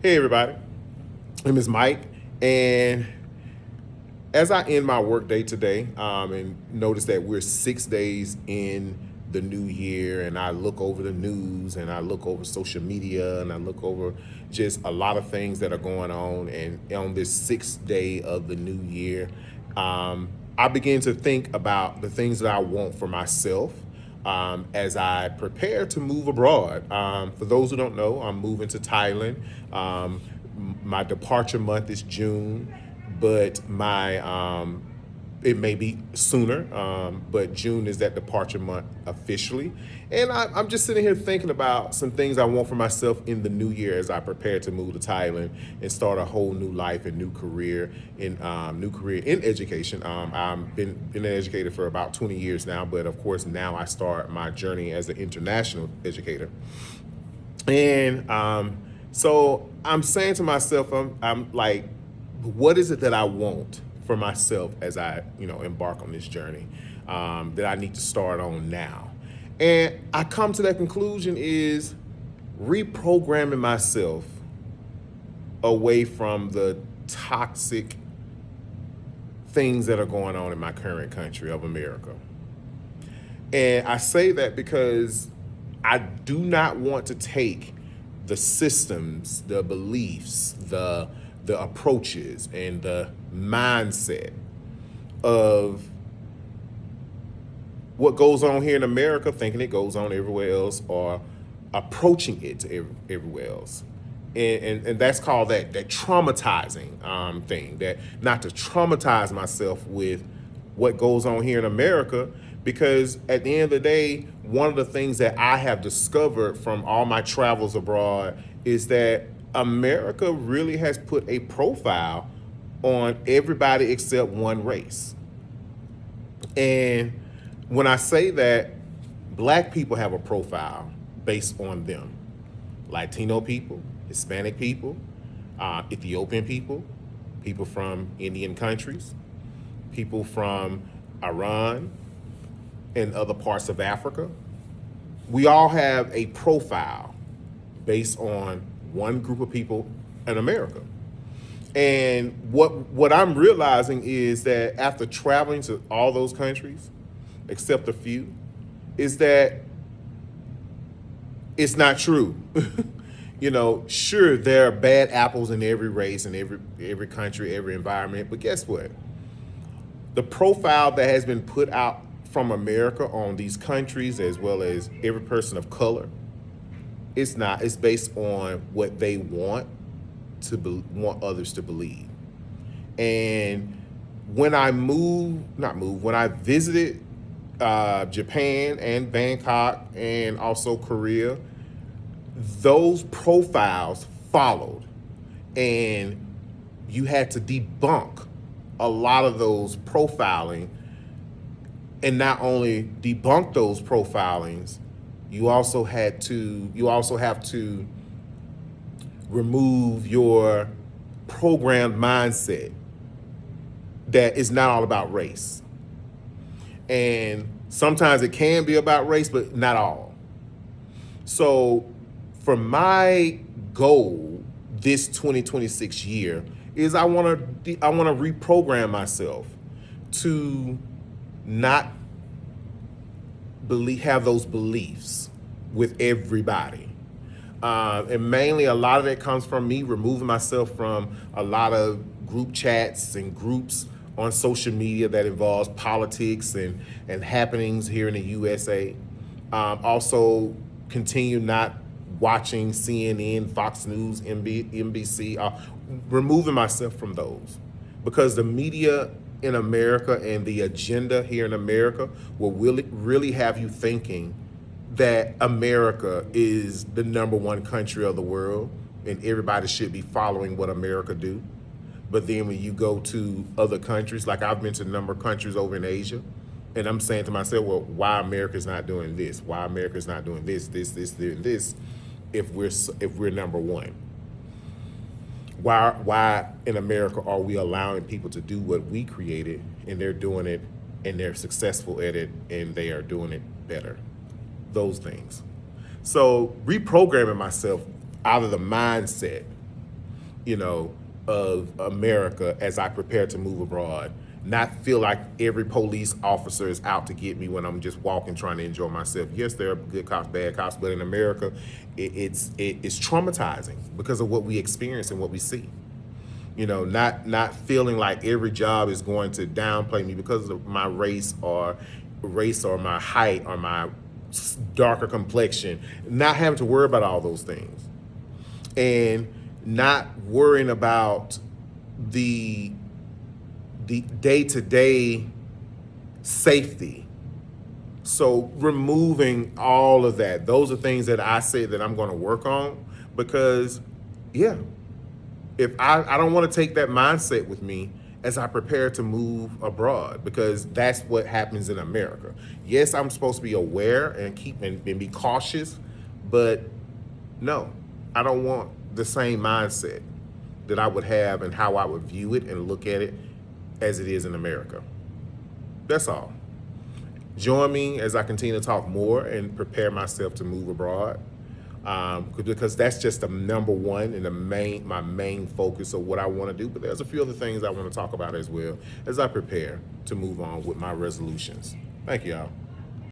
Hey, everybody. My name is Mike, and as I end my workday today, and notice that we're 6 days in the new year, and I look over the news, and I look over social media, and I look over just a lot of things that are going on, and on this sixth day of the new year, I begin to think about the things that I want for myself as I prepare to move abroad. For those who don't know, I'm moving to Thailand. My departure month is June, but my it may be sooner, but June is that departure month officially. And I'm just sitting here thinking about some things I want for myself in the new year as I prepare to move to Thailand and start a whole new life and new career in education. I've been an educator for about 20 years now, but of course now I start my journey as an international educator. And so I'm saying to myself, I'm like, what is it that I want for myself as I, embark on this journey that I need to start on now? And I come to that conclusion is reprogramming myself away from the toxic things that are going on in my current country of America. And I say that because I do not want to take the systems, the beliefs, the approaches, and the mindset of what goes on here in America, thinking it goes on everywhere else, or approaching it to everywhere else. And that's called that traumatizing thing. That not to traumatize myself with what goes on here in America, because at the end of the day, one of the things that I have discovered from all my travels abroad is that America really has put a profile on everybody except one race. And when I say that, black people have a profile based on them. Latino people, Hispanic people, Ethiopian people, people from Indian countries, people from Iran and other parts of Africa. We all have a profile based on one group of people in America. And what I'm realizing is that after traveling to all those countries, except a few, is that it's not true. Sure, there are bad apples in every race and every country, every environment, but guess what? The profile that has been put out from America on these countries, as well as every person of color, it's not. It's based on what they want others to believe. And when when I visited Japan and Bangkok and also Korea, those profiles followed, and you had to debunk a lot of those profiling. And not only debunk those profilings, you also have to remove your programmed mindset that is not all about race. And sometimes it can be about race, but not all. So for my goal this 2026 year is I want to reprogram myself to not have those beliefs with everybody. And mainly a lot of that comes from me removing myself from a lot of group chats and groups on social media that involves politics and happenings here in the USA. Also continue not watching CNN, Fox News, NBC, removing myself from those, because the media in America and the agenda here in America will really have you thinking that America is the number one country of the world and everybody should be following what America do. But then when you go to other countries, like I've been to a number of countries over in Asia, and I'm saying to myself, well, why America's not doing this? Why America's not doing this, and this, if we're number one? Why in America are we allowing people to do what we created, and they're doing it, and they're successful at it, and they are doing it better? Those things. So reprogramming myself out of the mindset of America as I prepare to move abroad. Not feel like every police officer is out to get me when I'm just walking, trying to enjoy myself. Yes, there are good cops, bad cops, but in America, it's traumatizing because of what we experience and what we see. Not feeling like every job is going to downplay me because of my race or my height or my darker complexion. Not having to worry about all those things, and not worrying about the day-to-day safety. So removing all of that, those are things that I say that I'm going to work on, because yeah, if I don't want to take that mindset with me as I prepare to move abroad, because that's what happens in America. Yes, I'm supposed to be aware and be cautious, but no, I don't want the same mindset that I would have and how I would view it and look at it as it is in America. That's all. Join me as I continue to talk more and prepare myself to move abroad, because that's just the number one and my main focus of what I want to do. But there's a few other things I want to talk about as well as I prepare to move on with my resolutions. Thank you, y'all.